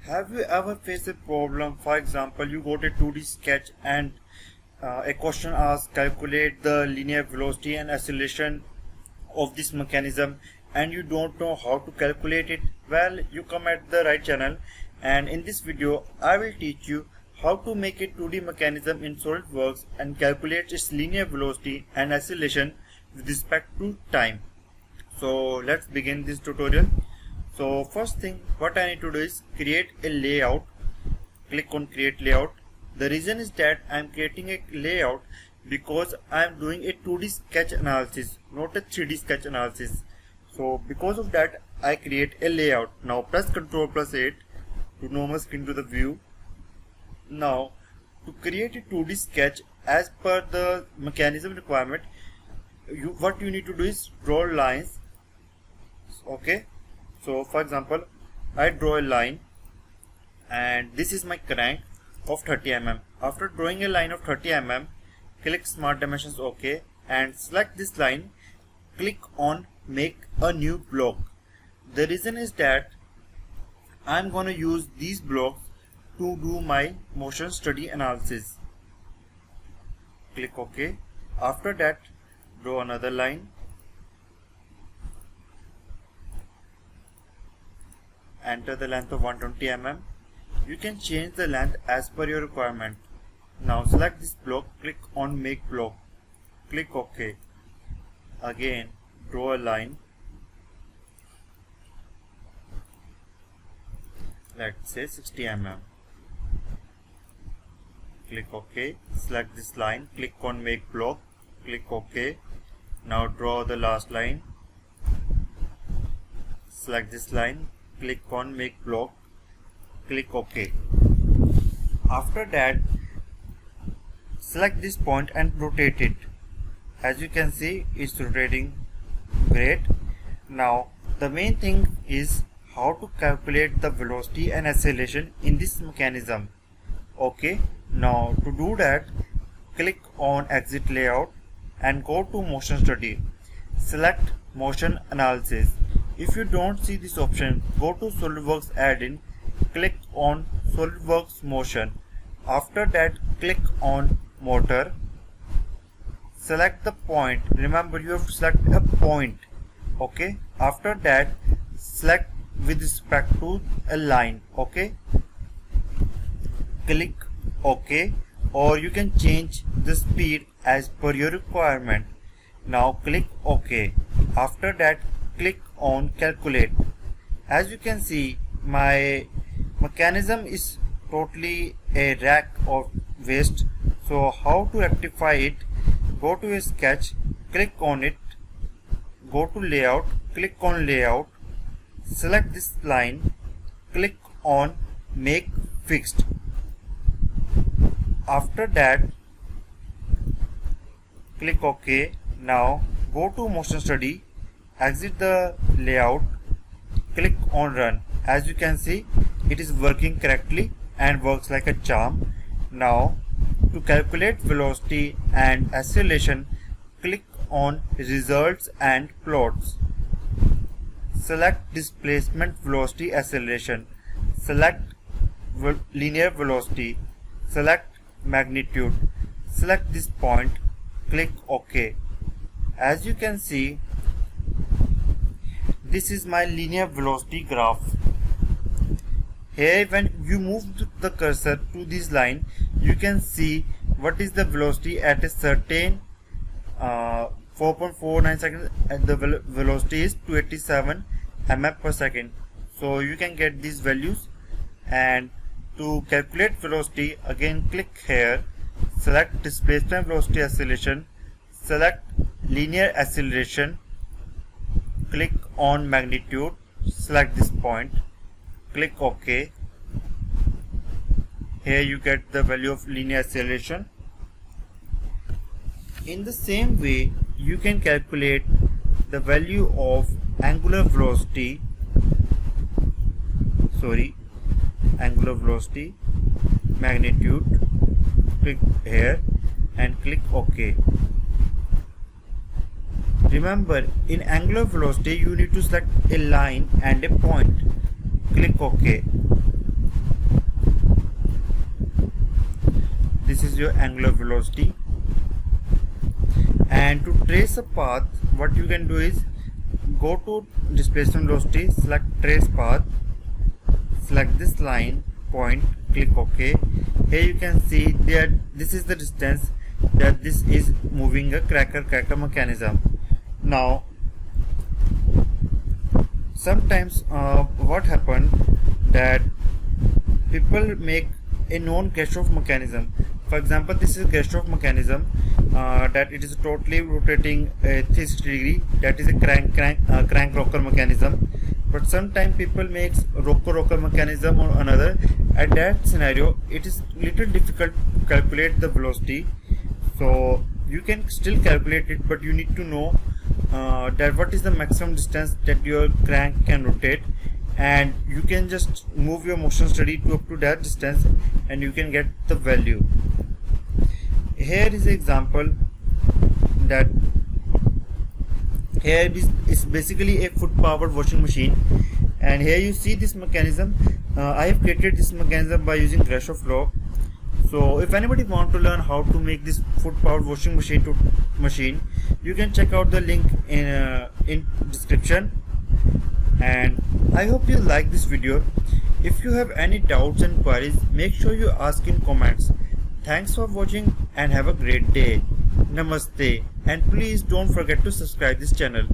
Have you ever faced a problem? For example, you got a 2D sketch and a question asks calculate the linear velocity and acceleration of this mechanism and you don't know how to calculate it. Well, you come at the right channel, and in this video I will teach you how to make a 2D mechanism in SolidWorks and calculate its linear velocity and acceleration with respect to time. So let's begin this tutorial. So first thing what I need to do is create a layout. Click on create layout. The reason is that I am creating a layout because I am doing a 2D sketch analysis, not a 3D sketch analysis. So because of that I create a layout. Now press Ctrl+8 to normal screen to the view. Now to create a 2D sketch as per the mechanism requirement, what you need to do is draw lines. Okay, so for example I draw a line and this is my crank of 30 mm. After drawing a line of 30 mm, click Smart Dimensions OK and select this line. Click on make a new block. The reason is that I'm going to use these blocks to do my motion study analysis. Click OK. After that draw another line enter the length of 120 mm. You can change the length as per your requirement. Now select this block, click on make block, click OK. Again draw a line, let's say 60 mm. Click OK. Select this line, click on make block, click OK. Now draw the last line, select this line, click on make block, click OK. After that select this point and rotate it. As you can see it's rotating great. Now the main thing is how to calculate the velocity and acceleration in this mechanism. Okay, now to do that click on exit layout and go to motion study. Select motion analysis. If you don't see this option, go to SolidWorks add-in, click on SolidWorks motion. After that click on motor, select the point. Remember you have to select a point. Okay, after that select with respect to a line. Okay, click OK, or you can change the speed as per your requirement. Now click OK. After that click on calculate. As you can see my mechanism is totally a rack of waste. So how to rectify it? Go to a sketch, click on it, go to layout, click on layout, select this line, click on make fixed. After that click OK. Now go to motion study, exit the layout, click on run. As you can see it is working correctly and works like a charm. Now to calculate velocity and acceleration, click on results and plots. Select displacement velocity acceleration, select linear velocity, select magnitude, select this point, click OK. As you can see this is my linear velocity graph. Here when you move the cursor to this line you can see what is the velocity at a certain 4.49 seconds and the velocity is 287 mm per second. So you can get these values. And to calculate velocity again click here, select displacement velocity acceleration, select linear acceleration, click on magnitude, select this point, click OK. Here you get the value of linear acceleration. In the same way you can calculate the value of angular velocity, magnitude. Click here and click OK. Remember, in angular velocity you need to select a line and a point. Click OK. this is your angular velocity. And to trace a path, what you can do is go to displacement velocity, select trace path, select this line, point, click OK. Here you can see that this is the distance that this is moving a cracker mechanism. Now sometimes what happen that people make a non-Grashof mechanism. For example, this is Grashof mechanism that it is totally rotating 360 degree, that is a crank rocker mechanism. But sometimes people makes rocker mechanism or another. At that scenario, it is little difficult to calculate the velocity. So you can still calculate it, but you need to know that what is the maximum distance that your crank can rotate, and you can just move your motion study to up to that distance and you can get the value. Here is an example that here is basically a foot powered washing machine, and here you see this mechanism. I have created this mechanism by using Grashof law. So if anybody want to learn how to make this foot powered washing machine, you can check out the link in description. And I hope you like this video. If you have any doubts and queries, make sure you ask in comments. Thanks for watching and have a great day. Namaste, and please don't forget to subscribe this channel.